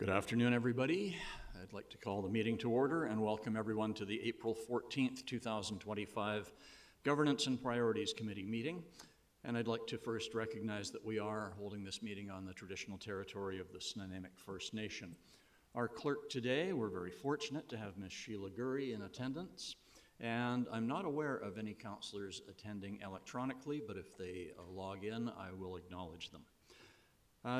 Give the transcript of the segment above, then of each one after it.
Good afternoon, everybody. I'd like to call the meeting to order and welcome everyone to the April 14th, 2025 Governance and Priorities Committee meeting. And I'd like to first recognize that we are holding this meeting on the traditional territory of the Snuneymuxw First Nation. Our clerk today, we're very fortunate to have Ms. Sheila Gurry in attendance. And I'm not aware of any councillors attending electronically, but if they log in, I will acknowledge them.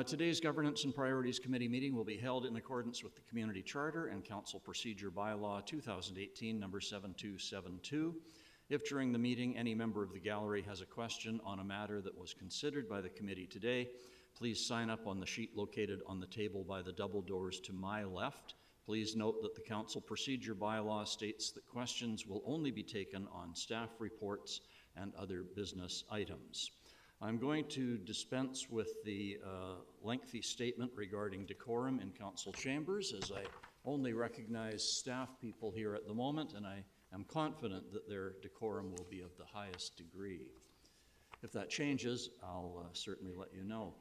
Today's Governance and Priorities Committee meeting will be held in accordance with the Community Charter and Council Procedure Bylaw 2018, number 7272. If during the meeting any member of the gallery has a question on a matter that was considered by the committee today, please sign up on the sheet located on the table by the double doors to my left. Please note that the Council Procedure Bylaw states that questions will only be taken on staff reports and other business items. I'm going to dispense with the lengthy statement regarding decorum in council chambers, as I only recognize staff people here at the moment, and I am confident that their decorum will be of the highest degree. If that changes, I'll certainly let you know.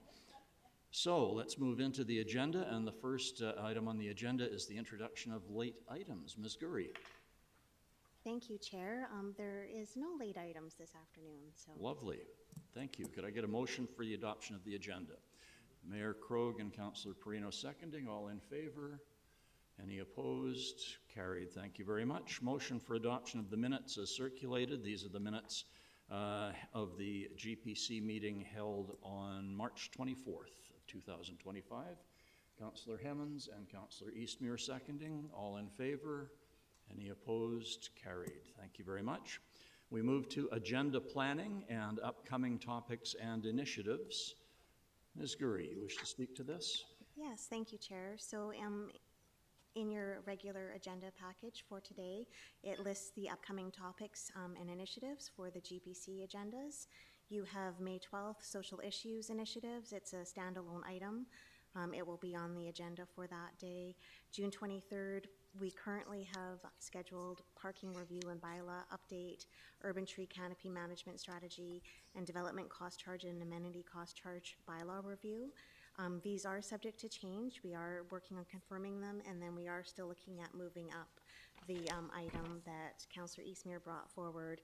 So let's move into the agenda, and the first item on the agenda is the introduction of late items. Ms. Gurry. Thank you, Chair. There is no late items this afternoon. So. Lovely. Thank you. Could I get a motion for the adoption of the agenda? Mayor Krogh and Councillor Perino seconding. All in favor? Any opposed? Carried. Thank you very much. Motion for adoption of the minutes as circulated. These are the minutes of the GPC meeting held on March 24th of 2025. Councillor Hemmons and Councillor Eastmere seconding. All in favor? Any opposed? Carried. Thank you very much. We move to agenda planning and upcoming topics and initiatives. Ms. Gurry, you wish to speak to this? Yes, thank you, Chair. So in your regular agenda package for today, it lists the upcoming topics and initiatives for the GPC agendas. You have May 12th, Social Issues Initiatives. It's a standalone item. It will be on the agenda for that day. June 23rd, we currently have scheduled parking review and bylaw update, urban tree canopy management strategy, and development cost charge and amenity cost charge bylaw review. These are subject to change. We are working on confirming them, and then we are still looking at moving up the item that Councillor Eastmere brought forward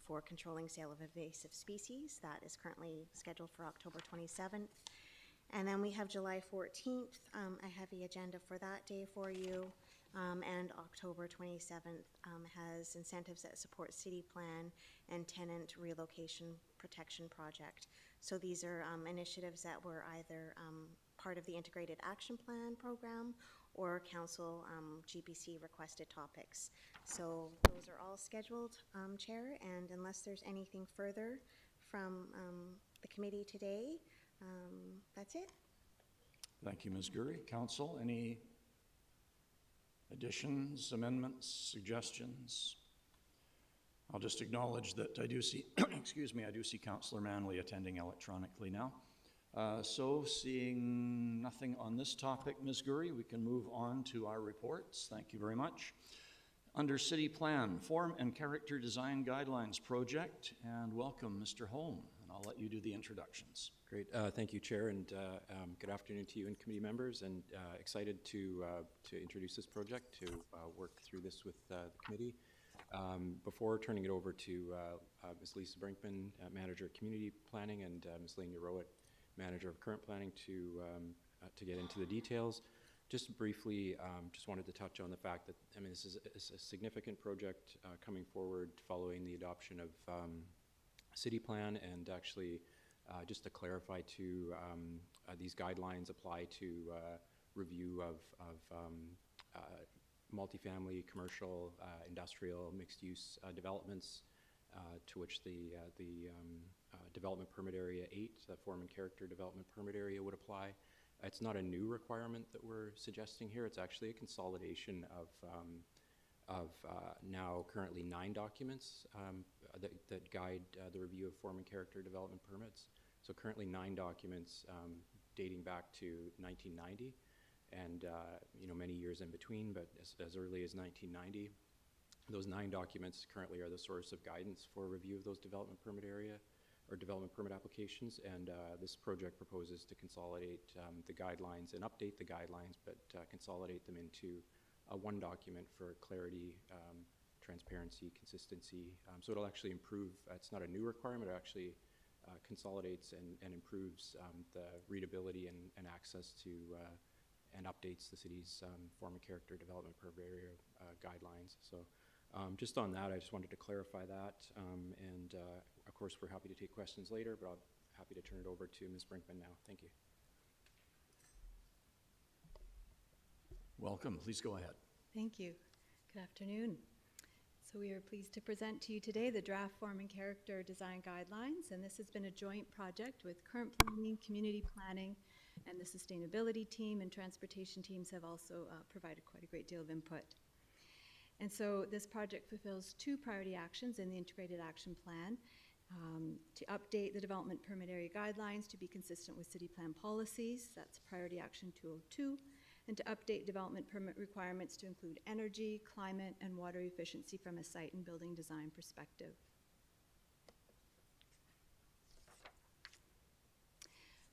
for controlling sale of invasive species. That is currently scheduled for October 27th. And then we have July 14th, a heavy agenda for that day for you. And October 27th has incentives that support city plan and tenant relocation protection project. So these are initiatives that were either part of the Integrated Action Plan program or council GPC requested topics. So those are all scheduled, Chair, and unless there's anything further from the committee today, that's it. Thank you, Ms. Gurry. Council, any additions, amendments, suggestions? I'll just acknowledge that I do see, excuse me, I do see Councillor Manley attending electronically now. So seeing nothing on this topic, Ms. Gurry, we can move on to our reports. Thank you very much. Under City Plan, Form and Character Design Guidelines Project, and welcome, Mr. Holm, and I'll let you do the introductions. Great. Thank you, Chair, and good afternoon to you and committee members, and excited to introduce this project, to work through this with the committee. Before turning it over to Ms. Lisa Brinkman, Manager of Community Planning, and Ms. Lania Rowett, Manager of Current Planning, to get into the details, just briefly, just wanted to touch on the fact that, I mean, this is a significant project coming forward following the adoption of City Plan, and actually just to clarify too, these guidelines apply to review of multifamily, commercial, industrial, mixed-use developments, to which the Development Permit Area 8, the Form and Character Development Permit Area, would apply. It's not a new requirement that we're suggesting here. It's actually a consolidation of now currently 9 documents that guide the review of form and character development permits. So currently 9 documents dating back to 1990, and you know, many years in between, but as early as 1990. Those 9 documents currently are the source of guidance for review of those development permit area or development permit applications, and this project proposes to consolidate the guidelines and update the guidelines, but consolidate them into one document for clarity, transparency, consistency. So it'll actually improve, it's not a new requirement, it actually consolidates and improves the readability and access to and updates the city's form and character development per area guidelines. So just on that, I just wanted to clarify that. And of course, we're happy to take questions later, but I'm happy to turn it over to Ms. Brinkman now. Thank you. Welcome. Please go ahead. Thank you. Good afternoon. So we are pleased to present to you today the draft form and character design guidelines, and this has been a joint project with current planning, community planning, and the sustainability team and transportation teams have also provided quite a great deal of input. And so this project fulfills two priority actions in the Integrated Action Plan: to update the development permit area guidelines to be consistent with city plan policies, that's priority action 202, and to update development permit requirements to include energy, climate, and water efficiency from a site and building design perspective.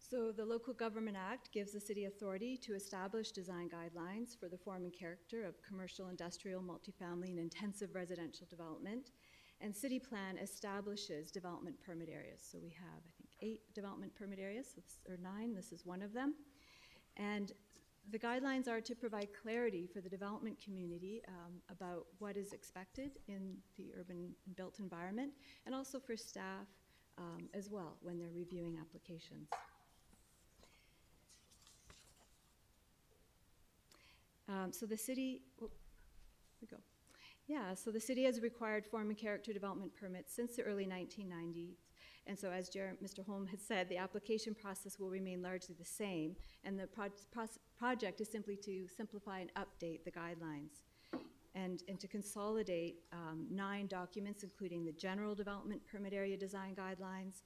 So the Local Government Act gives the city authority to establish design guidelines for the form and character of commercial, industrial, multifamily, and intensive residential development. And city plan establishes development permit areas. So we have, I think, 8 development permit areas, or 9, this is one of them. And the guidelines are to provide clarity for the development community about what is expected in the urban and built environment, and also for staff as well when they're reviewing applications. So the city, here we go. Yeah, so the city has required form and character development permits since the early 1990s. And so as Mr. Holm had said, the application process will remain largely the same, and the project is simply to simplify and update the guidelines and to consolidate 9 documents, including the general development permit area design guidelines.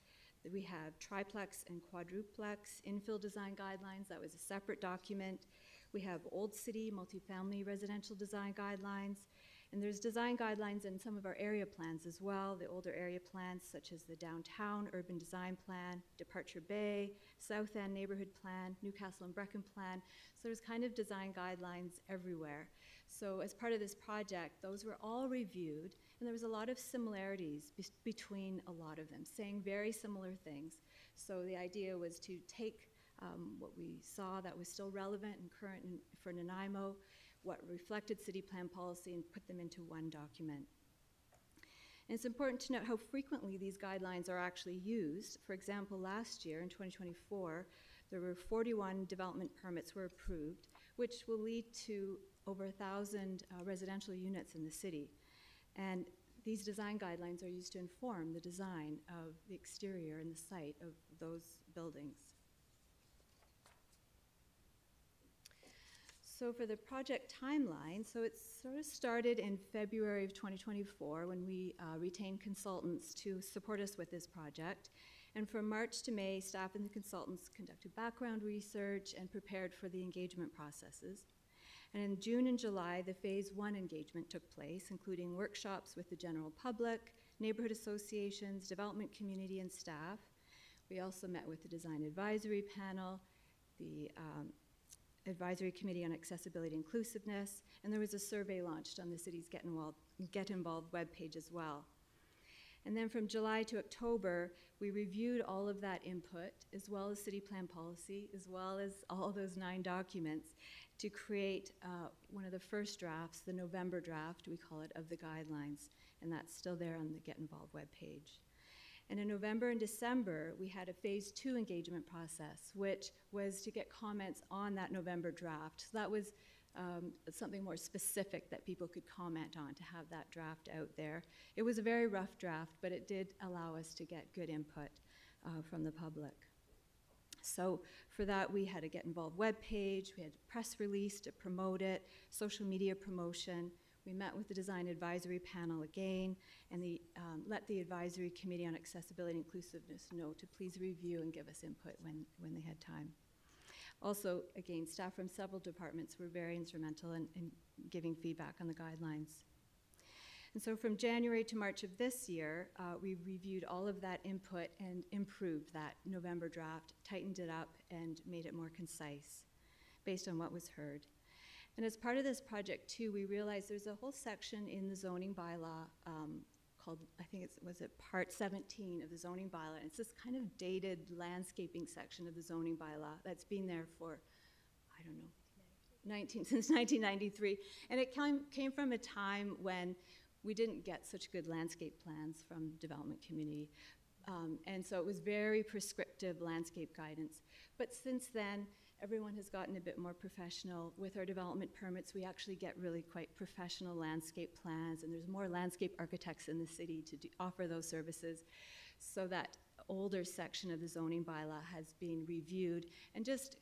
We have triplex and quadruplex infill design guidelines. That was a separate document. We have Old City multifamily residential design guidelines. And there's design guidelines in some of our area plans as well, the older area plans such as the Downtown Urban Design Plan, Departure Bay, South End Neighborhood Plan, Newcastle and Brecon Plan. So there's kind of design guidelines everywhere. So as part of this project, those were all reviewed, and there was a lot of similarities between a lot of them, saying very similar things. So the idea was to take what we saw that was still relevant and current for Nanaimo, what reflected city plan policy, and put them into one document. And it's important to note how frequently these guidelines are actually used. For example, last year in 2024, there were 41 development permits were approved, which will lead to over 1,000 residential units in the city. And these design guidelines are used to inform the design of the exterior and the site of those buildings. So for the project timeline, so it sort of started in February of 2024 when we retained consultants to support us with this project. And from March to May, staff and the consultants conducted background research and prepared for the engagement processes. And in June and July, the phase 1 engagement took place, including workshops with the general public, neighborhood associations, development community, and staff. We also met with the design advisory panel, the Advisory Committee on Accessibility and Inclusiveness, and there was a survey launched on the city's Get Involved webpage as well. And then from July to October, we reviewed all of that input, as well as city plan policy, as well as all those 9 documents, to create one of the first drafts, the November draft, we call it, of the guidelines, and that's still there on the Get Involved webpage. And in November and December, we had a phase 2 engagement process, which was to get comments on that November draft. So that was something more specific that people could comment on, to have that draft out there. It was a very rough draft, but it did allow us to get good input from the public. So for that, we had a Get Involved webpage, we had a press release to promote it, social media promotion. We met with the Design Advisory Panel again, and let the Advisory Committee on Accessibility and Inclusiveness know to please review and give us input when they had time. Also, again, staff from several departments were very instrumental in giving feedback on the guidelines. And so from January to March of this year, we reviewed all of that input and improved that November draft, tightened it up, and made it more concise based on what was heard. And as part of this project too, we realized there's a whole section in the zoning bylaw called, I think was it part 17 of the zoning bylaw. And it's this kind of dated landscaping section of the zoning bylaw that's been there for, I don't know, since 1993. And it came from a time when we didn't get such good landscape plans from development community. And so it was very prescriptive landscape guidance. But since then, everyone has gotten a bit more professional. With our development permits, we actually get really quite professional landscape plans, and there's more landscape architects in the city to offer those services. So that older section of the zoning bylaw has been reviewed and just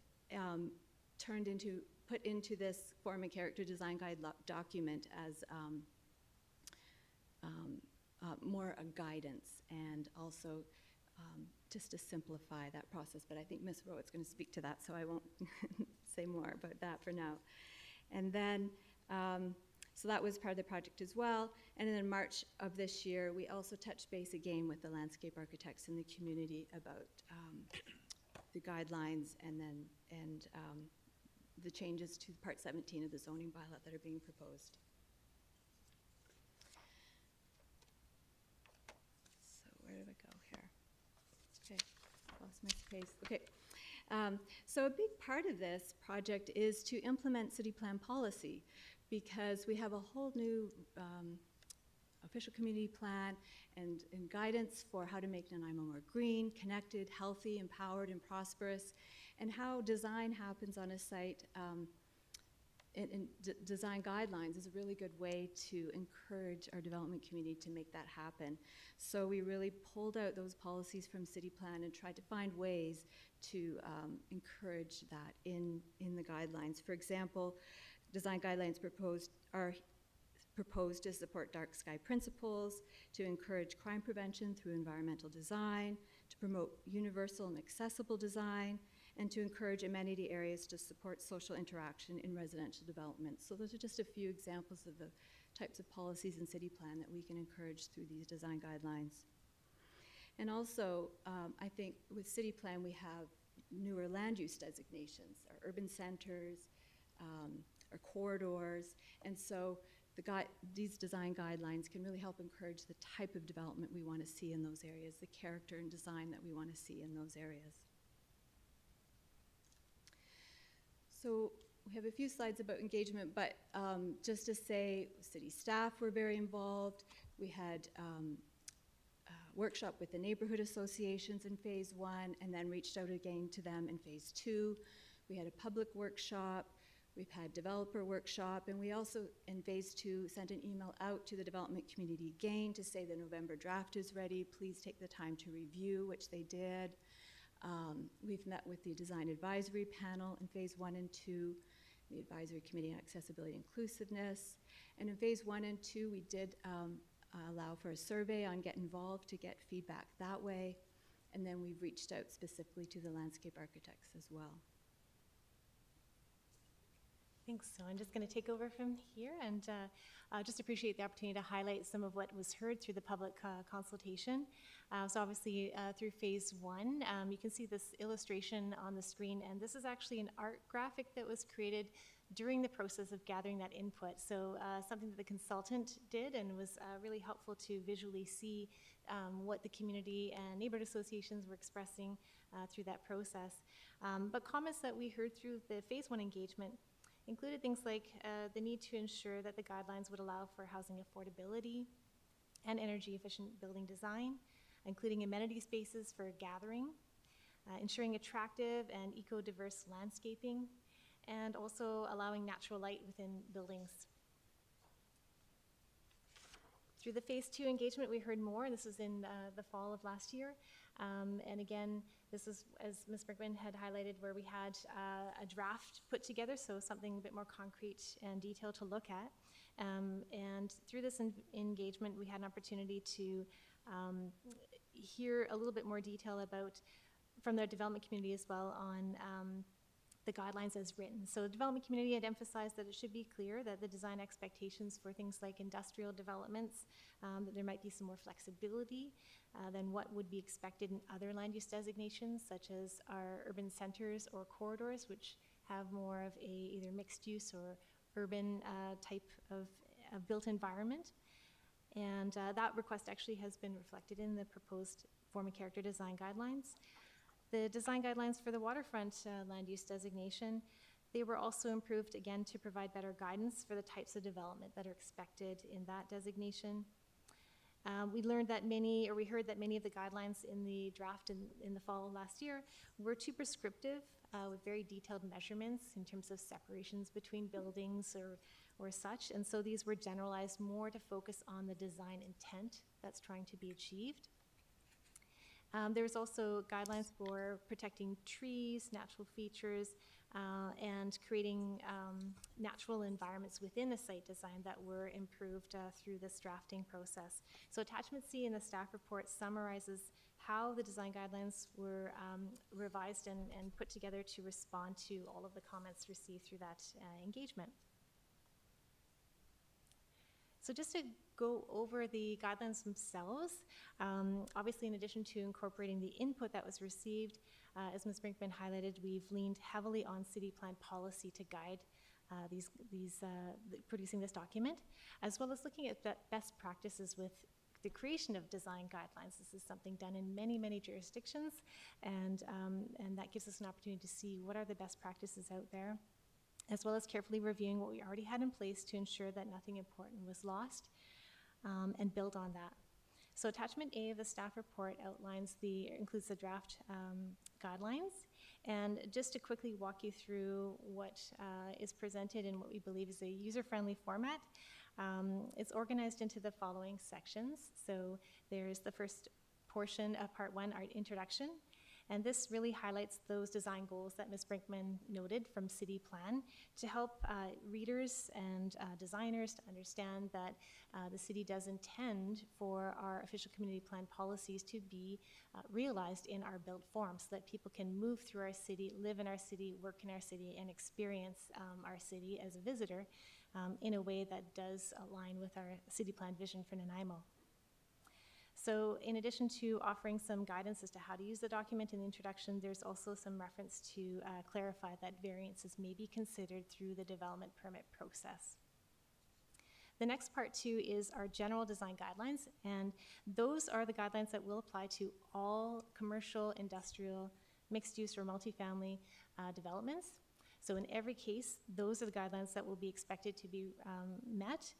put into this form and character design guide document as more a guidance, and also just to simplify that process. But I think Ms. Rowett's going to speak to that, so I won't say more about that for now. And then, so that was part of the project as well. And then in March of this year, we also touched base again with the landscape architects in the community about the guidelines and the changes to Part 17 of the zoning bylaw that are being proposed. So where did I go here? Okay, lost my space. Okay, so a big part of this project is to implement city plan policy, because we have a whole new official community plan and guidance for how to make Nanaimo more green, connected, healthy, empowered, and prosperous, and how design happens on a site. Design guidelines is a really good way to encourage our development community to make that happen. So we really pulled out those policies from City Plan and tried to find ways to encourage that in the guidelines. For example, design guidelines are proposed to support dark sky principles, to encourage crime prevention through environmental design, to promote universal and accessible design, and to encourage amenity areas to support social interaction in residential development. So those are just a few examples of the types of policies in City Plan that we can encourage through these design guidelines. And also, I think with City Plan, we have newer land use designations, our urban centers, our corridors, and so these design guidelines can really help encourage the type of development we want to see in those areas, the character and design that we want to see in those areas. So we have a few slides about engagement, but just to say, city staff were very involved. We had a workshop with the neighborhood associations in phase 1, and then reached out again to them in phase 2. We had a public workshop. We've had developer workshop, and we also, in phase 2, sent an email out to the development community again to say the November draft is ready. Please take the time to review, which they did. We've met with the design advisory panel in phase 1 and 2, the advisory committee on accessibility and inclusiveness. And in phase 1 and 2, we did allow for a survey on Get Involved to get feedback that way. And then we've reached out specifically to the landscape architects as well. Thanks. So I'm just going to take over from here and just appreciate the opportunity to highlight some of what was heard through the public consultation. So obviously through phase 1, you can see this illustration on the screen, and this is actually an art graphic that was created during the process of gathering that input. So something that the consultant did and was really helpful to visually see what the community and neighborhood associations were expressing through that process. But comments that we heard through the phase 1 engagement included things like the need to ensure that the guidelines would allow for housing affordability and energy efficient building design, including amenity spaces for gathering, ensuring attractive and eco-diverse landscaping, and also allowing natural light within buildings. Through the phase 2 engagement, we heard more, and this was in the fall of last year. And again, this is, as Ms. Brickman had highlighted, where we had a draft put together, so something a bit more concrete and detailed to look at. And through this engagement, we had an opportunity to hear a little bit more detail about, from the development community as well, on the guidelines as written. So the development community had emphasized that it should be clear that the design expectations for things like industrial developments, that there might be some more flexibility than what would be expected in other land use designations, such as our urban centers or corridors, which have more of a either mixed use or urban type of built environment. And that request actually has been reflected in the proposed form and character design guidelines. The design guidelines for the waterfront land use designation, they were also improved again to provide better guidance for the types of development that are expected in that designation. We heard that many of the guidelines in the draft in the fall of last year were too prescriptive with very detailed measurements in terms of separations between buildings or such. And so these were generalized more to focus on the design intent that's trying to be achieved. There's also guidelines for protecting trees, natural features, and creating natural environments within the site design that were improved through this drafting process. So attachment C in the staff report summarizes how the design guidelines were revised and put together to respond to all of the comments received through that engagement. So just to go over the guidelines themselves, obviously in addition to incorporating the input that was received, as Ms. Brinkman highlighted, we've leaned heavily on city plan policy to guide producing this document, as well as looking at best practices with the creation of design guidelines. This is something done in many, many jurisdictions, and that gives us an opportunity to see what are the best practices out there, as well as carefully reviewing what we already had in place to ensure that nothing important was lost, and build on that. So attachment A of the staff report includes the draft guidelines. And just to quickly walk you through what is presented in what we believe is a user-friendly format, it's organized into the following sections. So there's the first portion of part 1, our introduction. And this really highlights those design goals that Ms. Brinkman noted from City Plan to help readers and designers to understand that the city does intend for our official community plan policies to be realized in our built form so that people can move through our city, live in our city, work in our city, and experience our city as a visitor in a way that does align with our City Plan vision for Nanaimo. So in addition to offering some guidance as to how to use the document in the introduction, there's also some reference to clarify that variances may be considered through the development permit process. The next part 2 is our general design guidelines, and those are the guidelines that will apply to all commercial, industrial, mixed use, or multifamily developments. So in every case, those are the guidelines that will be expected to be met.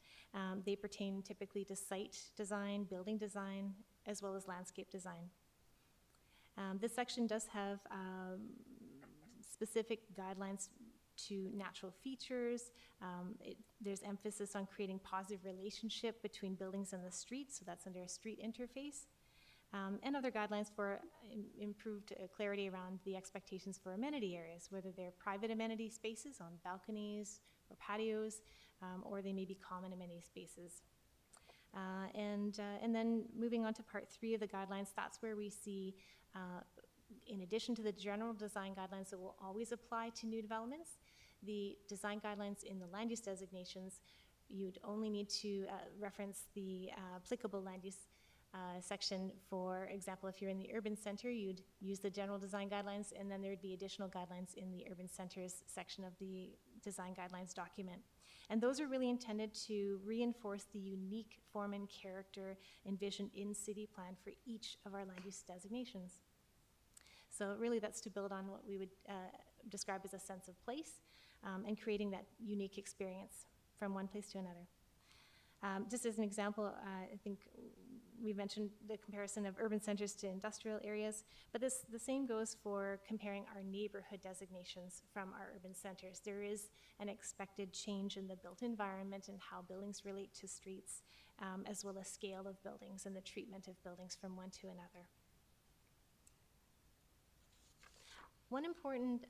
They pertain typically to site design, building design, as well as landscape design. This section does have specific guidelines to natural features. There's emphasis on creating positive relationship between buildings and the street, so that's under a street interface. And other guidelines for improved clarity around the expectations for amenity areas, whether they're private amenity spaces on balconies or patios, or they may be common amenity spaces. And then moving on to part 3 of the guidelines, that's where we see, in addition to the general design guidelines that will always apply to new developments, the design guidelines in the land use designations, you'd only need to reference the applicable land use section. For example, if you're in the urban center, you'd use the general design guidelines, and then there'd be additional guidelines in the urban centers section of the design guidelines document. And those are really intended to reinforce the unique form and character envisioned in City Plan for each of our land use designations. So really that's to build on what we would describe as a sense of place, and creating that unique experience from one place to another. Just as an example, I think we mentioned the comparison of urban centers to industrial areas, but the same goes for comparing our neighborhood designations from our urban centers. There is an expected change in the built environment and how buildings relate to streets, as well as scale of buildings and the treatment of buildings from one to another. One important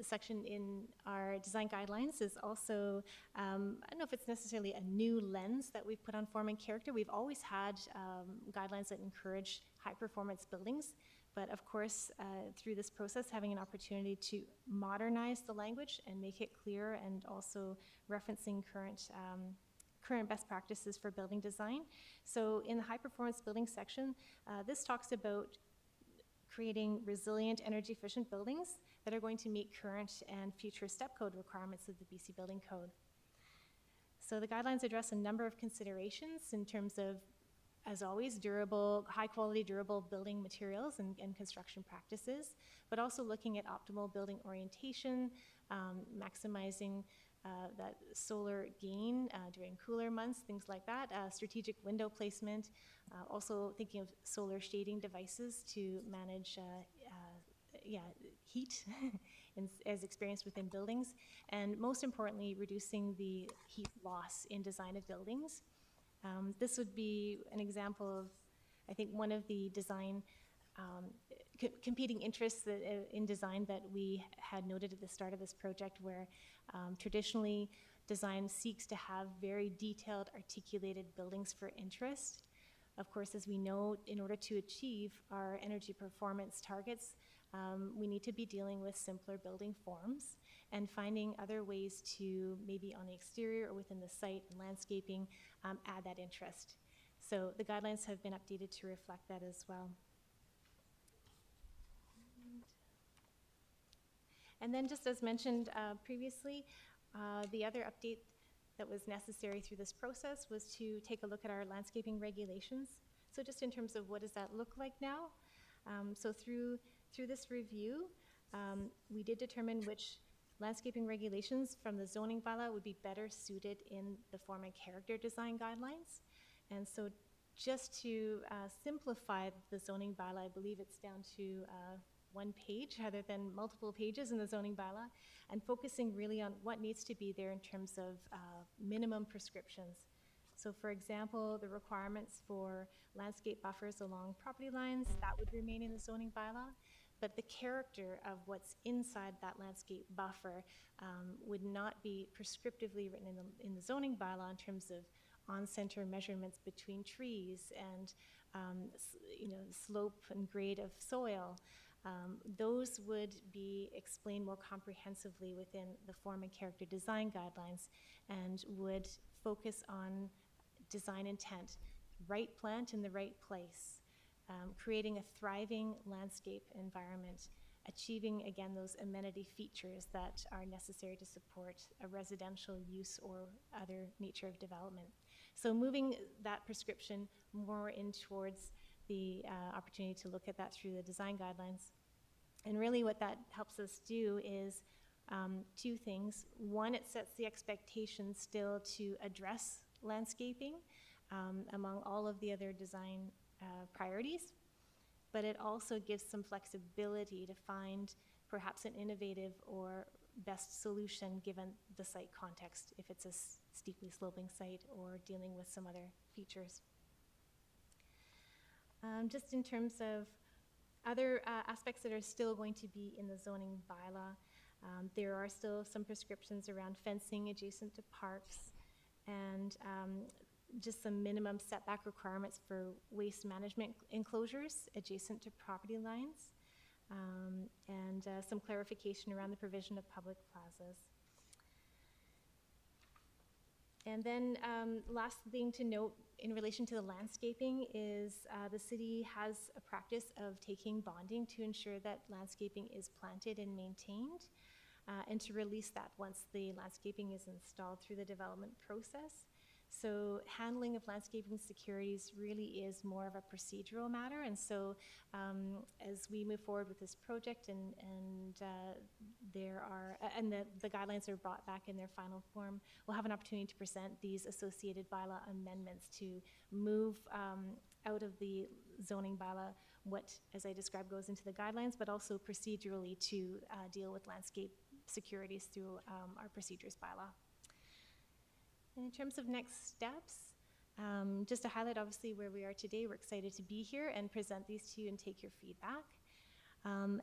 section in our design guidelines is also, I don't know if it's necessarily a new lens that we've put on form and character. We've always had guidelines that encourage high performance buildings, But of course, through this process, having an opportunity to modernize the language and make it clearer, and also referencing current best practices for building design. So in the high performance building section, this talks about creating resilient, energy efficient buildings that are going to meet current and future step code requirements of the BC Building Code. So the guidelines address a number of considerations in terms of, as always, high quality durable building materials and construction practices, but also looking at optimal building orientation, maximizing that solar gain during cooler months, things like that, strategic window placement, also thinking of solar shading devices to manage heat as experienced within buildings, and most importantly, reducing the heat loss in design of buildings. This would be an example of, I think, one of the design competing interests in design that we had noted at the start of this project, where traditionally design seeks to have very detailed, articulated buildings for interest. Of course, as we know, in order to achieve our energy performance targets, we need to be dealing with simpler building forms and finding other ways to, maybe on the exterior or within the site and landscaping, add that interest. So the guidelines have been updated to reflect that as well. And then, just as mentioned previously, the other update that was necessary through this process was to take a look at our landscaping regulations. So just in terms of what does that look like now? So through this review, we did determine which landscaping regulations from the zoning bylaw would be better suited in the form and character design guidelines. And so just to simplify the zoning bylaw, I believe it's down to one page rather than multiple pages in the zoning bylaw, and focusing really on what needs to be there in terms of minimum prescriptions. So for example, the requirements for landscape buffers along property lines, that would remain in the zoning bylaw, but the character of what's inside that landscape buffer would not be prescriptively written in the zoning bylaw in terms of on-center measurements between trees and slope and grade of soil. Those would be explained more comprehensively within the form and character design guidelines, and would focus on design intent, right plant in the right place, creating a thriving landscape environment, achieving, again, those amenity features that are necessary to support a residential use or other nature of development. So moving that prescription more in towards the opportunity to look at that through the design guidelines. And really what that helps us do is two things. One, it sets the expectation still to address landscaping among all of the other design priorities, but it also gives some flexibility to find perhaps an innovative or best solution given the site context, if it's a steeply sloping site or dealing with some other features. Just in terms of other aspects that are still going to be in the zoning bylaw, there are still some prescriptions around fencing adjacent to parks, and just some minimum setback requirements for waste management enclosures adjacent to property lines, and some clarification around the provision of public plazas. And then last thing to note in relation to the landscaping is the city has a practice of taking bonding to ensure that landscaping is planted and maintained, and to release that once the landscaping is installed through the development process. So handling of landscaping securities really is more of a procedural matter, and so as we move forward with this project and the guidelines are brought back in their final form, we'll have an opportunity to present these associated bylaw amendments to move out of the zoning bylaw what, as I described, goes into the guidelines, but also procedurally to deal with landscape securities through our procedures bylaw. And in terms of next steps, just to highlight obviously where we are today, we're excited to be here and present these to you and take your feedback.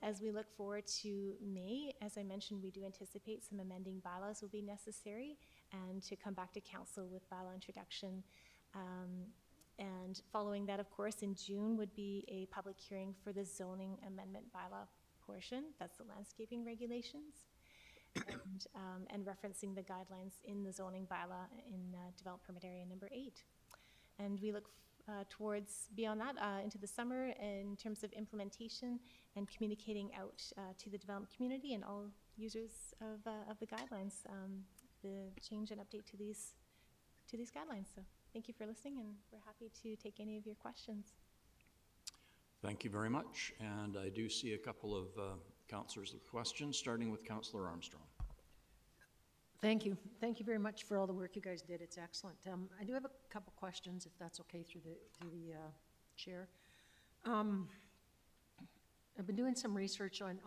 As we look forward to May, as I mentioned, we do anticipate some amending bylaws will be necessary, and to come back to council with bylaw introduction And following that, of course, in June would be a public hearing for the zoning amendment bylaw portion. That's the landscaping regulations. And referencing the guidelines in the zoning bylaw in developed permit area number 8. And we look towards beyond that into the summer in terms of implementation and communicating out to the development community and all users of the guidelines, the change and update to these guidelines. So thank you for listening, and we're happy to take any of your questions. Thank you very much. And I do see a couple of councillors with questions, starting with Councillor Armstrong. Thank you. Thank you very much for all the work you guys did. It's excellent. I do have a couple questions, if that's okay, through the chair. I've been doing some research on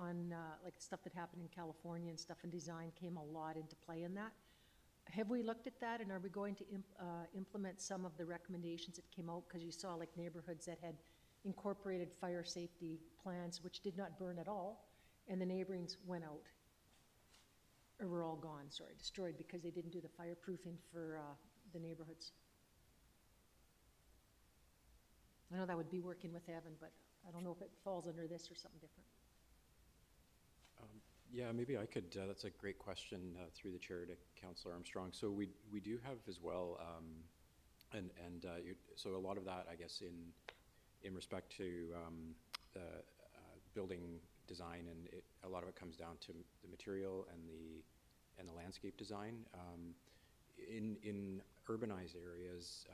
like stuff that happened in California, and stuff in design came a lot into play in that. Have we looked at that, and are we going to implement some of the recommendations that came out? Because you saw like neighborhoods that had incorporated fire safety plans, which did not burn at all, and the neighborings went out, or were all gone, sorry, destroyed, because they didn't do the fireproofing for the neighborhoods. I know that would be working with Evan, but I don't know if it falls under this or something different. Yeah, maybe I could, that's a great question through the chair to Councillor Armstrong. So we do have as well, so a lot of that, I guess, in respect to the building design, and a lot of it comes down to the material and the landscape design. In urbanized areas,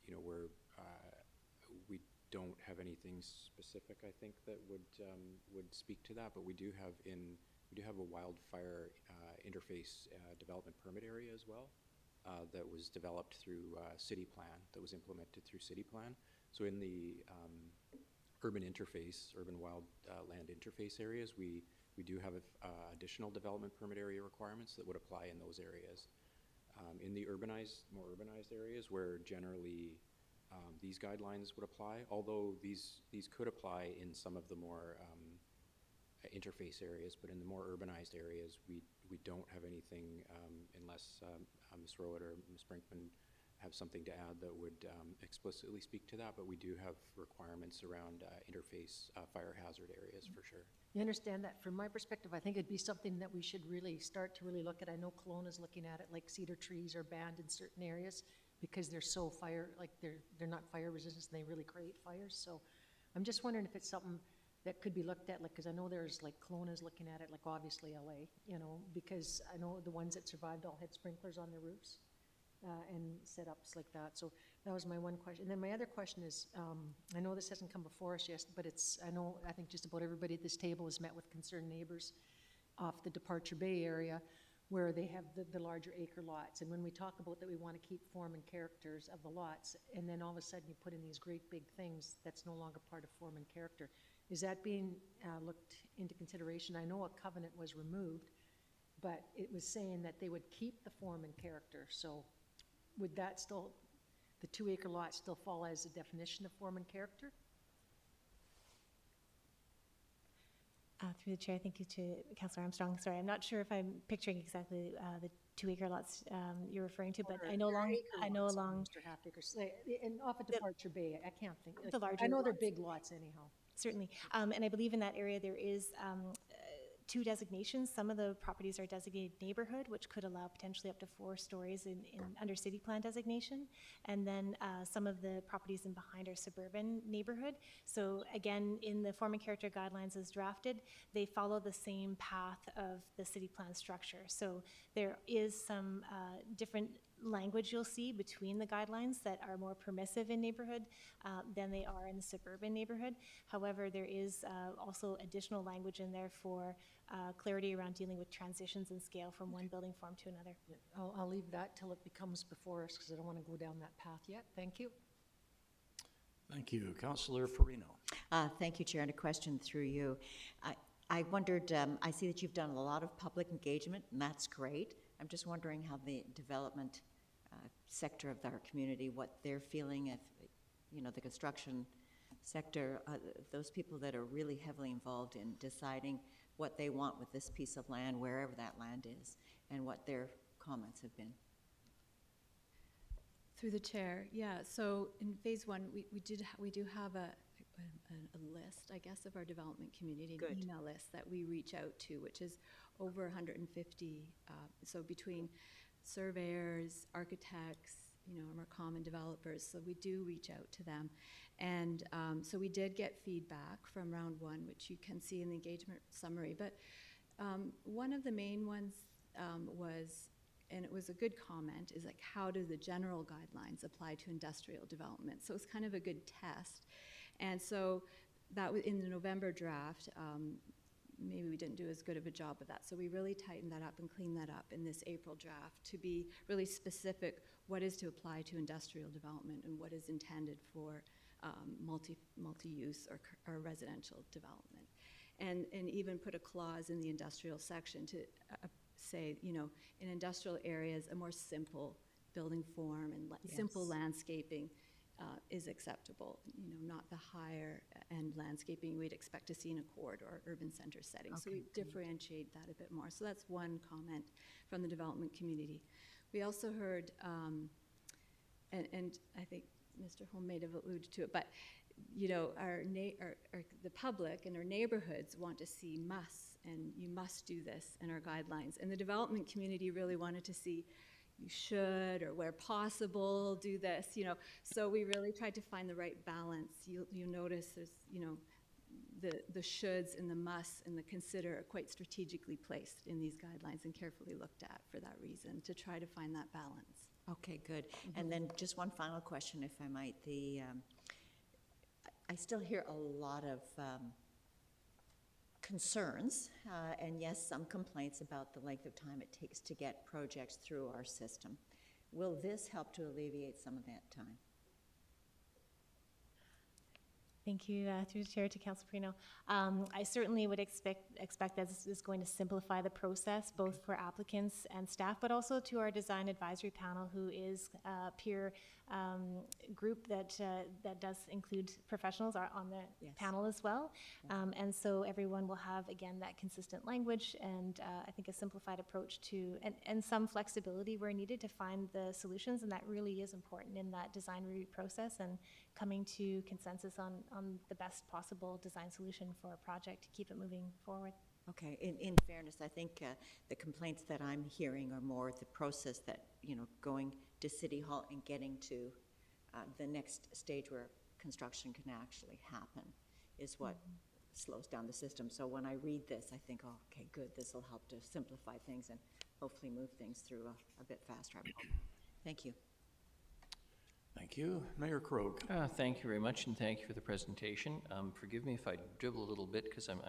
you know, where we don't have anything specific, I think, that would speak to that, but we do have a wildfire interface development permit area as well that was developed through city plan, that was implemented through city plan. So in the urban wild land interface areas, we do have additional development permit area requirements that would apply in those areas. In the more urbanized areas, where generally these guidelines would apply, although these could apply in some of the more interface areas, but in the more urbanized areas, we don't have anything unless Ms. Rowett or Ms. Brinkman have something to add that would explicitly speak to that, but we do have requirements around interface fire hazard areas for sure. You understand that? From my perspective, I think it'd be something that we should really start to really look at. I know Kelowna's looking at it, like cedar trees are banned in certain areas because they're so they're not fire resistant, and they really create fires. So I'm just wondering if it's something that could be looked at, like, because I know there's like Kelowna's looking at it, like obviously LA, you know, because I know the ones that survived all had sprinklers on their roofs and setups like that. So that was my one question. And then my other question is, I know this hasn't come before us yet, but I think just about everybody at this table has met with concerned neighbors off the Departure Bay area, where they have the larger acre lots. And when we talk about that we want to keep form and characters of the lots, and then all of a sudden you put in these great big things that's no longer part of form and character, is that being looked into consideration? I know a covenant was removed, but it was saying that they would keep the form and character. So would that still, the 2 acre lot still fall as a definition of form and character? Through the chair, thank you to Councillor Armstrong. Sorry, I'm not sure if I'm picturing exactly the 2 acre lots you're referring to, but I know along, Half acres, and off of Departure Bay, I can't think. The larger I know they're lots. big lots anyhow. Certainly, and I believe in that area there is 2 designations. Some of the properties are designated neighborhood, which could allow potentially up to 4 stories under city plan designation. And then some of the properties in behind are suburban neighborhood. So again, in the form and character guidelines as drafted, they follow the same path of the city plan structure. So there is some different language you'll see between the guidelines that are more permissive in neighborhood than they are in the suburban neighborhood. However, there is also additional language in there for clarity around dealing with transitions in scale from one building form to another. Yeah, I'll leave that till it becomes before us, because I don't want to go down that path yet. Thank you. Thank you. Councillor Farino. Thank you, Chair. And a question through you. I wondered, I see that you've done a lot of public engagement, and that's great. I'm just wondering how the development sector of our community, what they're feeling, if, you know, the construction sector, those people that are really heavily involved in deciding what they want with this piece of land, wherever that land is, and what their comments have been. Through the chair, yeah. So in phase one, we do have a list, I guess, of our development community, Good. an email list that we reach out to, which is over 150. So between surveyors, architects, our common developers. So we do reach out to them. And so we did get feedback from round one, which you can see in the engagement summary. But one of the main ones was, and it was a good comment, is like, how do the general guidelines apply to industrial development? So it's kind of a good test. And so that was in the November draft. Maybe we didn't do as good of a job of that. So we really tightened that up and cleaned that up in this April draft to be really specific what is to apply to industrial development and what is intended for multi-use or residential development. And even put a clause in the industrial section to say, in industrial areas, a more simple building form and simple landscaping is acceptable, not the higher end landscaping we'd expect to see in a corridor or urban center setting. So we differentiate that a bit more. So that's one comment from the development community. We also heard, and I think Mr. Holm may have alluded to it, but the public and our neighborhoods want to see must, and you must do this in our guidelines. And the development community really wanted to see you should, or where possible, do this, So we really tried to find the right balance. You'll notice there's, the shoulds and the musts and the consider are quite strategically placed in these guidelines and carefully looked at for that reason, to try to find that balance. Okay, good. And then just one final question, if I might. I still hear a lot of concerns, and yes, some complaints about the length of time it takes to get projects through our system. Will this help to alleviate some of that time? Thank you, through the chair to Councilor Perino. I certainly would expect that this is going to simplify the process, both for applicants and staff, but also to our design advisory panel, who is a peer group that does include professionals on the panel as well. And so everyone will have, again, that consistent language and I think a simplified approach to, and some flexibility where needed to find the solutions, and that really is important in that design review process and coming to consensus on the best possible design solution for a project to keep it moving forward. Okay, in fairness, I think the complaints that I'm hearing are more the process that, going to City Hall and getting to the next stage where construction can actually happen is what slows down the system. So when I read this, I think, oh, okay, good, this will help to simplify things and hopefully move things through a bit faster. Thank you. Thank you. Mayor Krog. Thank you very much, and thank you for the presentation. Forgive me if I dribble a little bit, because I'm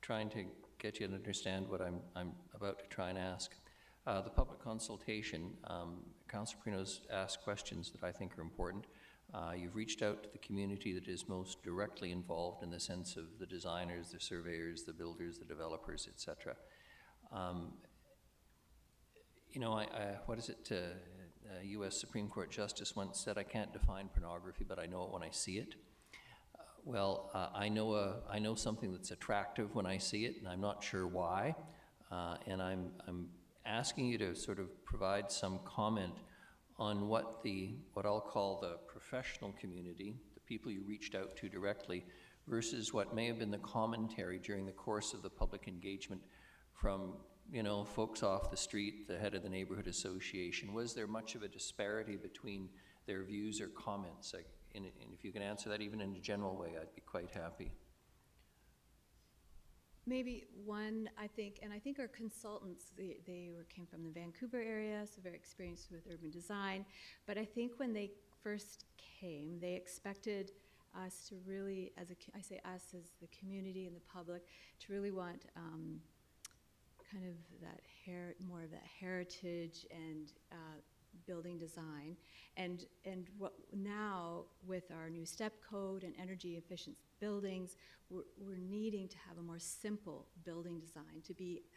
trying to get you to understand what I'm about to try and ask. The public consultation, Councilor Perino's asked questions that I think are important. You've reached out to the community that is most directly involved in the sense of the designers, the surveyors, the builders, the developers, etc. What is it? U.S. Supreme Court Justice once said, "I can't define pornography, but I know it when I see it." I know something that's attractive when I see it, and I'm not sure why. And I'm asking you to sort of provide some comment on what I'll call the professional community, the people you reached out to directly, versus what may have been the commentary during the course of the public engagement from folks off the street, the head of the neighborhood association. Was there much of a disparity between their views or comments? And if you can answer that even in a general way, I'd be quite happy. Maybe one, I think our consultants, they came from the Vancouver area, so very experienced with urban design. But I think when they first came, they expected us to really, I say us as the community and the public, to really want kind of more of that heritage and building design, and what now with our new STEP code and energy efficient buildings, we're needing to have a more simple building design to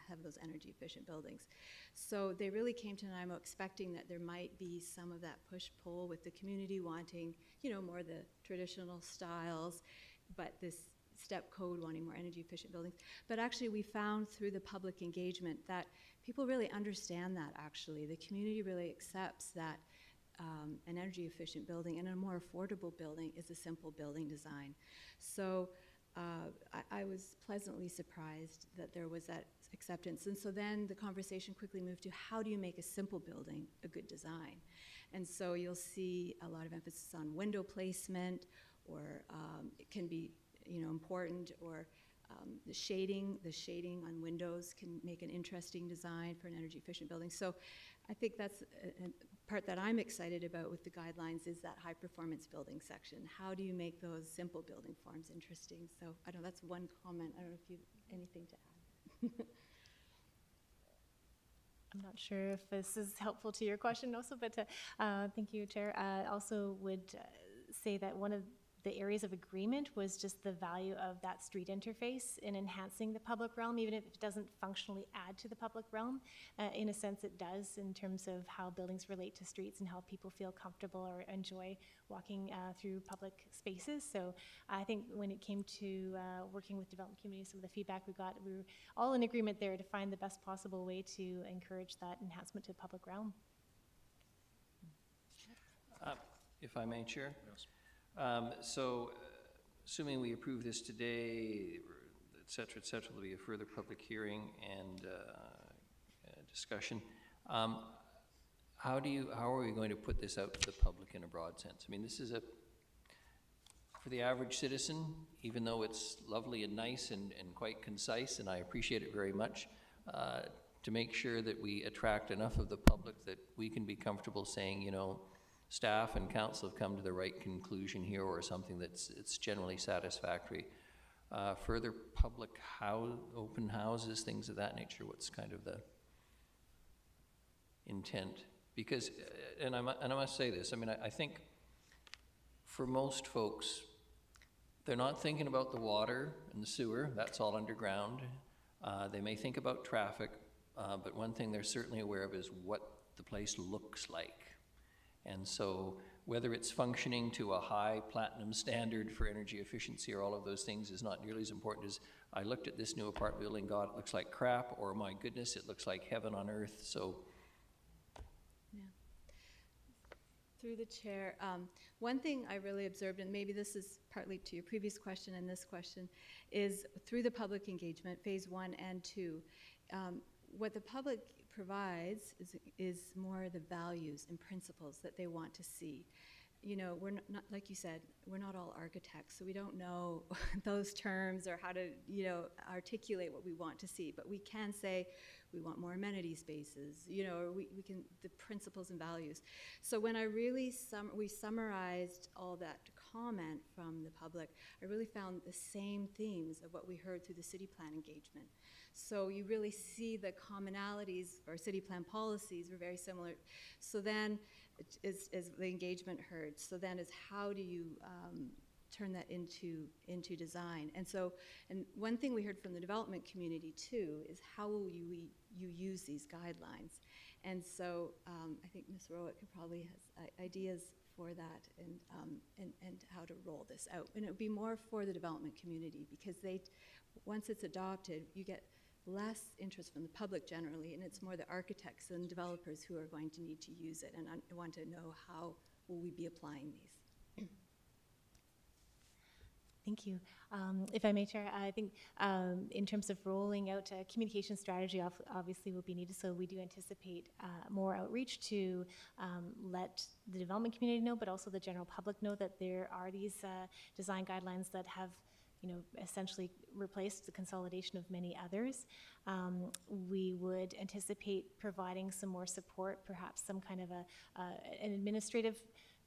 have those energy efficient buildings. So they really came to Nanaimo expecting that there might be some of that push-pull with the community wanting, more the traditional styles, but this STEP code wanting more energy efficient buildings. But actually we found through the public engagement that people really understand that actually. The community really accepts that an energy efficient building and a more affordable building is a simple building design. So I was pleasantly surprised that there was that acceptance. And so then the conversation quickly moved to how do you make a simple building a good design? And so you'll see a lot of emphasis on window placement, or it can be, important, or the shading on windows can make an interesting design for an energy efficient building. So I think that's a part that I'm excited about with the guidelines, is that high performance building section. How do you make those simple building forms interesting? So I don't know, that's one comment. I don't know if you have anything to add. I'm not sure if this is helpful to your question also, but thank you, Chair. Also would say that one of the areas of agreement was just the value of that street interface in enhancing the public realm, even if it doesn't functionally add to the public realm. In a sense, it does, in terms of how buildings relate to streets and how people feel comfortable or enjoy walking through public spaces. So I think when it came to working with development communities, some of the feedback we got, we were all in agreement there to find the best possible way to encourage that enhancement to the public realm. If I may, Chair? Yes. Assuming we approve this today, et cetera, there'll be a further public hearing and discussion. How are we going to put this out to the public in a broad sense? I mean, this is for the average citizen, even though it's lovely and nice and quite concise, and I appreciate it very much, to make sure that we attract enough of the public that we can be comfortable saying, staff and council have come to the right conclusion here, or something it's generally satisfactory. Further public open houses, things of that nature, what's kind of the intent? Because, and I must say this, I mean, I think for most folks, they're not thinking about the water and the sewer, that's all underground. They may think about traffic, but one thing they're certainly aware of is what the place looks like. And so whether it's functioning to a high platinum standard for energy efficiency or all of those things is not nearly as important as I looked at this new apartment building, God, it looks like crap, or my goodness, it looks like heaven on earth. So. Yeah. Through the chair, one thing I really observed, and maybe this is partly to your previous question and this question, is through the public engagement, phase 1 and 2, what the public provides is more the values and principles that they want to see. We're not, like you said, we're not all architects, so we don't know those terms or how to, articulate what we want to see. But we can say we want more amenity spaces, or we can, the principles and values. So when I really we summarized all that comment from the public, I really found the same themes of what we heard through the city plan engagement. So you really see the commonalities. Our city plan policies were very similar. So then, is the engagement heard? So then is how do you turn that into design? And so, and one thing we heard from the development community too is how will you use these guidelines? And so I think Ms. Rowett could probably has ideas for that and how to roll this out. And it would be more for the development community, because once it's adopted, you get less interest from the public generally, and it's more the architects and developers who are going to need to use it, and I want to know how will we be applying these. Thank you. If I may, Chair, I think in terms of rolling out a communication strategy, obviously will be needed. So we do anticipate more outreach to let the development community know, but also the general public know that there are these design guidelines that have essentially replaced the consolidation of many others. We would anticipate providing some more support, perhaps some kind of an administrative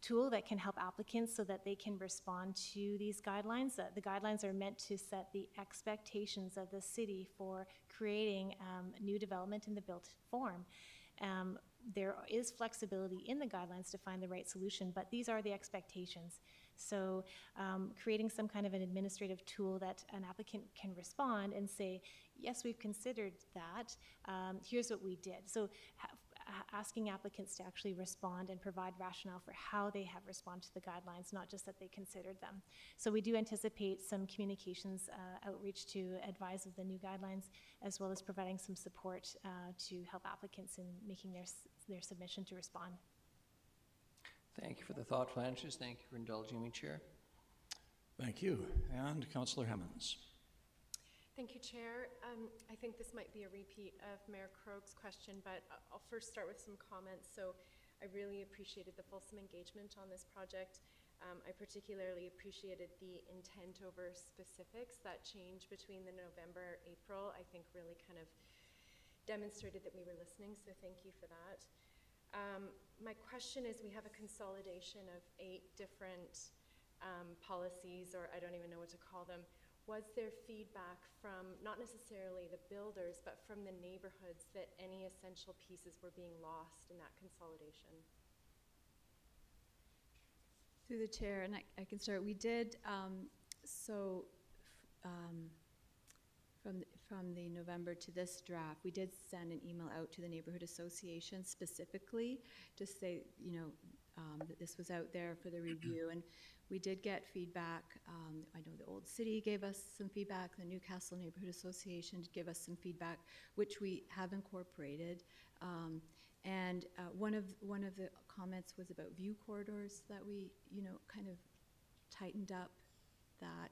tool that can help applicants so that they can respond to these guidelines. The guidelines are meant to set the expectations of the city for creating new development in the built form. There is flexibility in the guidelines to find the right solution, but these are the expectations. So creating some kind of an administrative tool that an applicant can respond and say, yes, we've considered that, here's what we did. So asking applicants to actually respond and provide rationale for how they have responded to the guidelines, not just that they considered them. So we do anticipate some communications outreach to advise of the new guidelines, as well as providing some support to help applicants in making their submission to respond. Thank you for the thoughtful answers. Thank you for indulging me, Chair. Thank you. And Councillor Hemmons. Thank you, Chair. I think this might be a repeat of Mayor Krog's question, but I'll first start with some comments. So I really appreciated the fulsome engagement on this project. I particularly appreciated the intent over specifics. That change between the November, April, I think really kind of demonstrated that we were listening, so thank you for that. My question is, we have a consolidation of 8 different policies, or I don't even know what to call them. Was there feedback from, not necessarily the builders, but from the neighborhoods that any essential pieces were being lost in that consolidation? Through the chair, and I can start. We did, from the November to this draft, we did send an email out to the neighborhood association specifically to say, that this was out there for the review, and we did get feedback. I know the Old City gave us some feedback, the Newcastle Neighborhood Association did give us some feedback, which we have incorporated. And one of the comments was about view corridors that we, kind of tightened up that.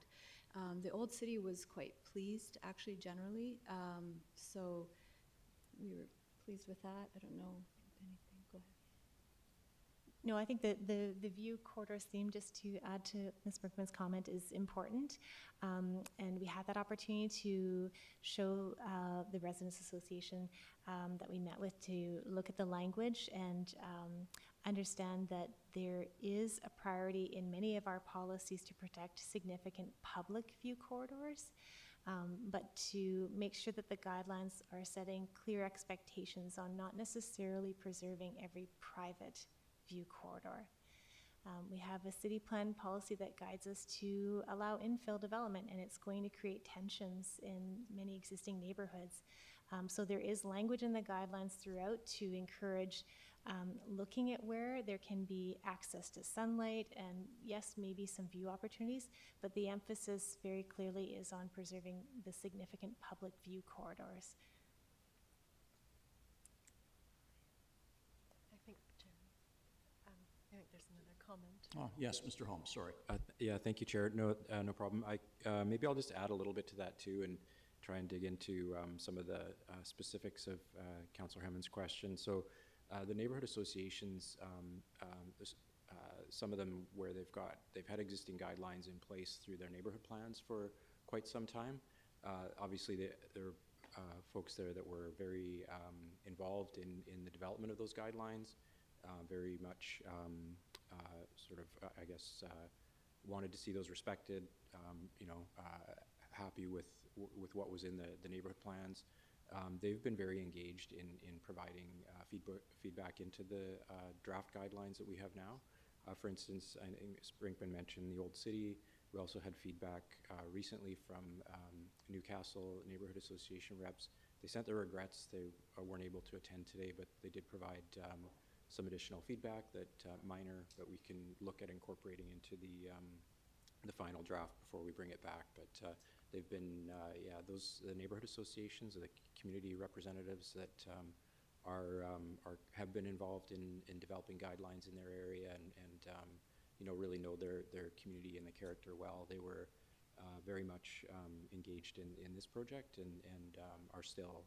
The Old City was quite pleased, actually, generally. So we were pleased with that. I don't know anything. Go ahead. No, I think that the view corridors theme, just to add to Ms. Berkman's comment, is important. And we had that opportunity to show the Residents Association that we met with to look at the language and understand that there is a priority in many of our policies to protect significant public view corridors, but to make sure that the guidelines are setting clear expectations on not necessarily preserving every private view corridor. We have a city plan policy that guides us to allow infill development, and it's going to create tensions in many existing neighborhoods. So there is language in the guidelines throughout to encourage looking at where there can be access to sunlight and, yes, maybe some view opportunities, but the emphasis very clearly is on preserving the significant public view corridors. I think there's another comment. Oh, yes, Mr. Holmes, sorry. Yeah, thank you, Chair. No problem. Maybe I'll just add a little bit to that too, and try and dig into some of the specifics of Councillor Hemmons' question. So the neighborhood associations, some of them where they've had existing guidelines in place through their neighborhood plans for quite some time. Obviously, there are folks there that were very involved in the development of those guidelines. Very much wanted to see those respected, happy with what was in the neighborhood plans. They've been very engaged in providing feedback into the draft guidelines that we have now. For instance, I think Brinkman mentioned the Old City. We also had feedback recently from Newcastle Neighborhood Association reps. They sent their regrets. They weren't able to attend today, but they did provide some additional feedback that minor that we can look at incorporating into the final draft before we bring it back. But they've been, the neighborhood associations, the community representatives that have been involved in developing guidelines in their area and really know their community and the character well. They were very much engaged in this project and are still.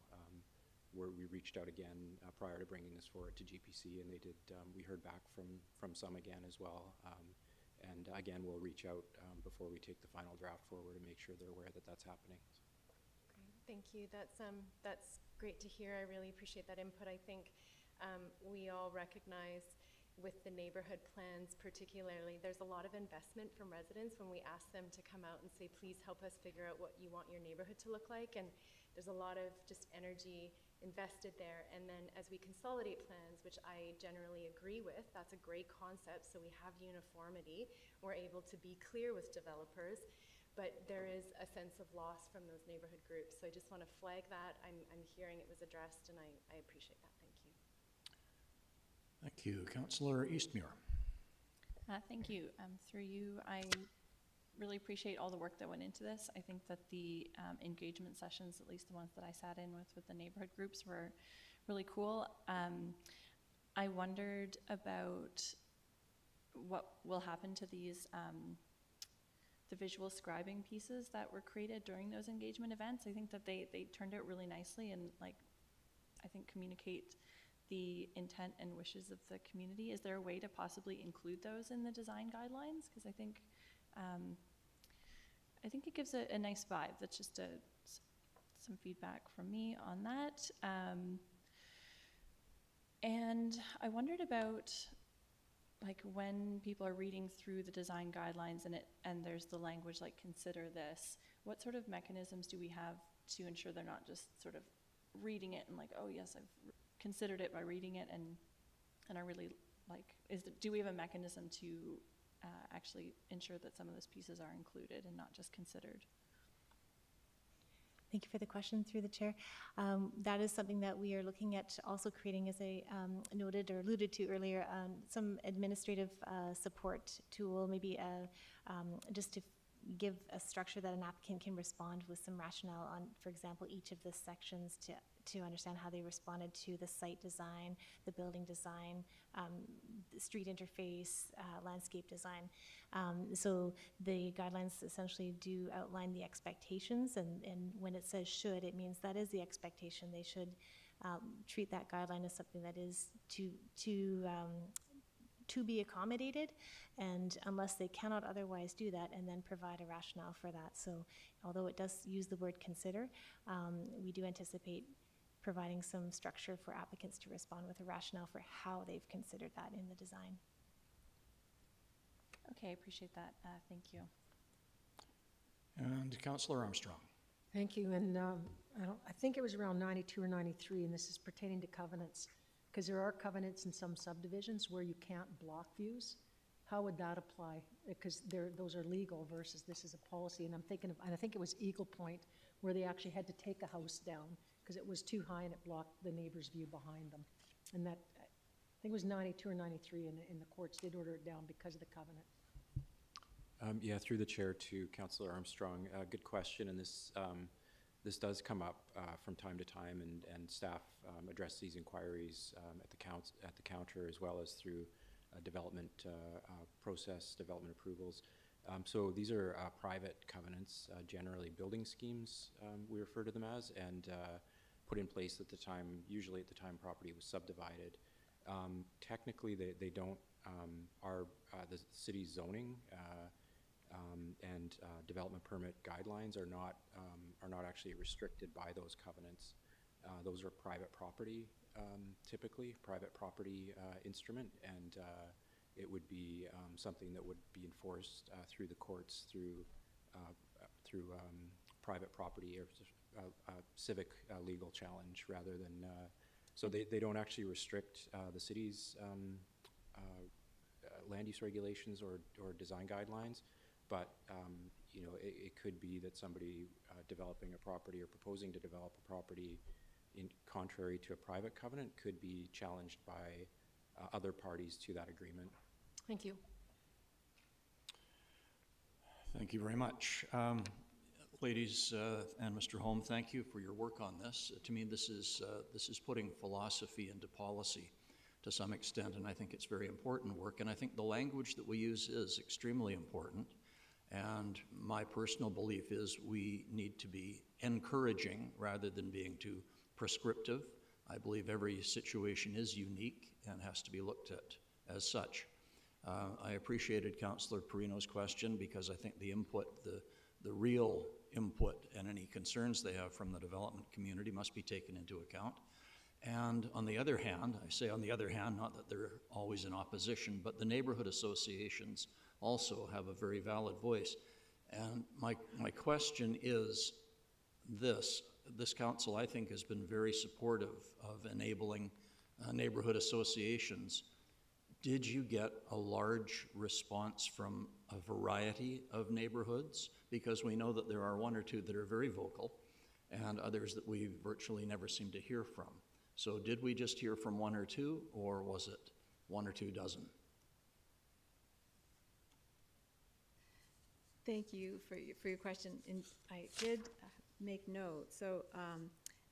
Where we reached out again prior to bringing this forward to GPC, and they did. We heard back from some again as well, and again we'll reach out before we take the final draft forward and make sure they're aware that that's happening. Great, thank you. That's great to hear. I really appreciate that input. I think we all recognize with the neighborhood plans particularly, there's a lot of investment from residents when we ask them to come out and say, please help us figure out what you want your neighborhood to look like, and there's a lot of just energy invested there. And then as we consolidate plans, which I generally agree with, that's a great concept, so we have uniformity, we're able to be clear with developers, but there is a sense of loss from those neighborhood groups. So I just want to flag that. I'm hearing it was addressed, and I appreciate that. Thank you. Thank you. Councillor Eastmuir. Thank you. Through you, I really appreciate all the work that went into this. I think that the engagement sessions, at least the ones that I sat in with the neighborhood groups, were really cool. I wondered about what will happen to these, the visual scribing pieces that were created during those engagement events. I think that they turned out really nicely and like, I think communicate the intent and wishes of the community. Is there a way to possibly include those in the design guidelines? Because I think it gives a nice vibe. That's just some feedback from me on that. And I wondered about, like, when people are reading through the design guidelines and there's the language like consider this, what sort of mechanisms do we have to ensure they're not just sort of reading it and like, oh yes, I've considered it by reading it and I really like, do we have a mechanism to actually ensure that some of those pieces are included and not just considered? Thank you for the question through the chair. That is something that we are looking at also creating, as I noted or alluded to earlier, some administrative support tool, maybe just to give a structure that an applicant can respond with some rationale on, for example, each of the sections to understand how they responded to the site design, the building design, the street interface, landscape design. So the guidelines essentially do outline the expectations, and when it says should, it means that is the expectation. They should treat that guideline as something that is to be accommodated, and unless they cannot otherwise do that, and then provide a rationale for that. So although it does use the word consider, we do anticipate providing some structure for applicants to respond with a rationale for how they've considered that in the design. Okay, I appreciate that. Thank you. And Councillor Armstrong. Thank you, and I think it was around 92 or 93, and this is pertaining to covenants, because there are covenants in some subdivisions where you can't block views. How would that apply? Because those are legal versus this is a policy, and I'm thinking of, and I think it was Eagle Point, where they actually had to take a house down because it was too high and it blocked the neighbor's view behind them. And that, I think it was 92 or 93, and the courts did order it down because of the covenant. Yeah, through the chair to Councillor Armstrong, good question, and this does come up from time to time, and staff address these inquiries at the counter as well as through development process, development approvals. So these are private covenants, generally building schemes, we refer to them as, and put in place at the time, usually at the time property was subdivided. Technically, they don't, the city's zoning and development permit guidelines are not actually restricted by those covenants. Those are private property, typically, private property instrument, and it would be something that would be enforced through the courts, through private property or civic legal challenge rather than, so they don't actually restrict the city's land use regulations or design guidelines, but you know, it could be that somebody developing a property or proposing to develop a property in contrary to a private covenant could be challenged by other parties to that agreement. Thank you. Thank you very much. Ladies and Mr. Holm, thank you for your work on this. To me, this is putting philosophy into policy to some extent, and I think it's very important work, and I think the language that we use is extremely important. And my personal belief is we need to be encouraging rather than being too prescriptive. I believe every situation is unique and has to be looked at as such. I appreciated Councillor Perino's question because I think the input, the real input and any concerns they have from the development community must be taken into account. And on the other hand, I say on the other hand, not that they're always in opposition, but the neighborhood associations also have a very valid voice. And my question is this. This council, I think, has been very supportive of enabling neighborhood associations. Did you get a large response from a variety of neighborhoods? Because we know that there are one or two that are very vocal and others that we virtually never seem to hear from. So did we just hear from one or two, or was it 1 or 2 dozen? Thank you for your question. And I did make note. So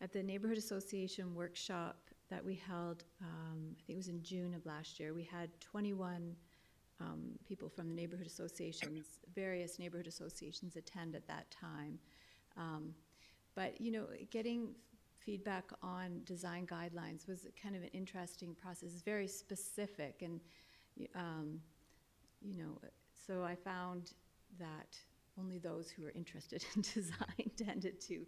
at the Neighborhood Association workshop that we held, I think it was in June of last year, we had 21 people from the neighborhood associations, various neighborhood associations attend at that time. But, you know, getting feedback on design guidelines was kind of an interesting process. It's very specific, and, you know, so I found that only those who were interested in design tended to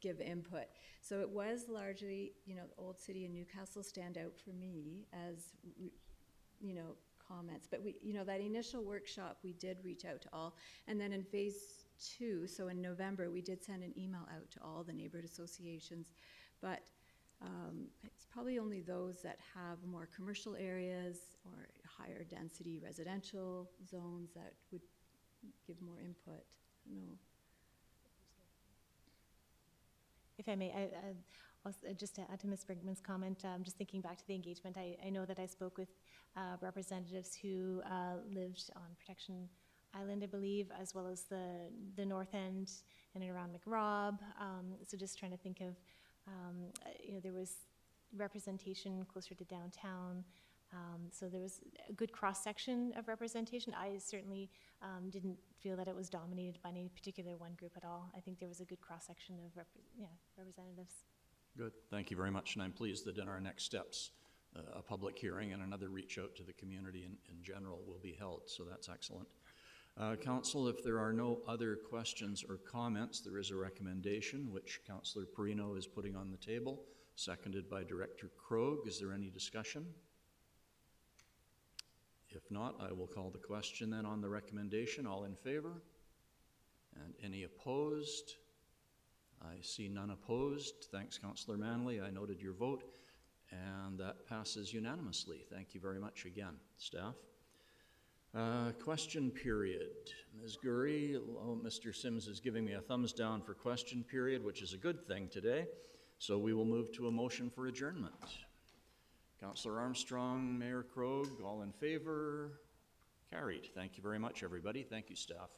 give input. So it was largely, you know, Old City and Newcastle stand out for me as, you know, comments. But we, you know, that initial workshop, we did reach out to all. And then in phase 2, so in November, we did send an email out to all the neighborhood associations. But it's probably only those that have more commercial areas or higher density residential zones that would give more input. I don't know. If I may, just to add to Ms. Brinkman's comment, just thinking back to the engagement, I know that I spoke with representatives who lived on Protection Island, I believe, as well as the north end and around McRob. So just trying to think of, you know, there was representation closer to downtown. So there was a good cross-section of representation. I certainly didn't feel that it was dominated by any particular one group at all. I think there was a good cross-section of representatives. Good, thank you very much, and I'm pleased that in our next steps, a public hearing and another reach out to the community in general will be held, so that's excellent. Council, if there are no other questions or comments, there is a recommendation which Councillor Perino is putting on the table, seconded by Director Krogh. Is there any discussion? If not, I will call the question then on the recommendation. All in favor? And any opposed? I see none opposed. Thanks, Councillor Manley. I noted your vote, and that passes unanimously. Thank you very much again, staff. Question period. Ms. Gurry, Mr. Sims is giving me a thumbs down for question period, which is a good thing today. So we will move to a motion for adjournment. Councillor Armstrong, Mayor Krogh, all in favor? Carried. Thank you very much, everybody. Thank you, staff.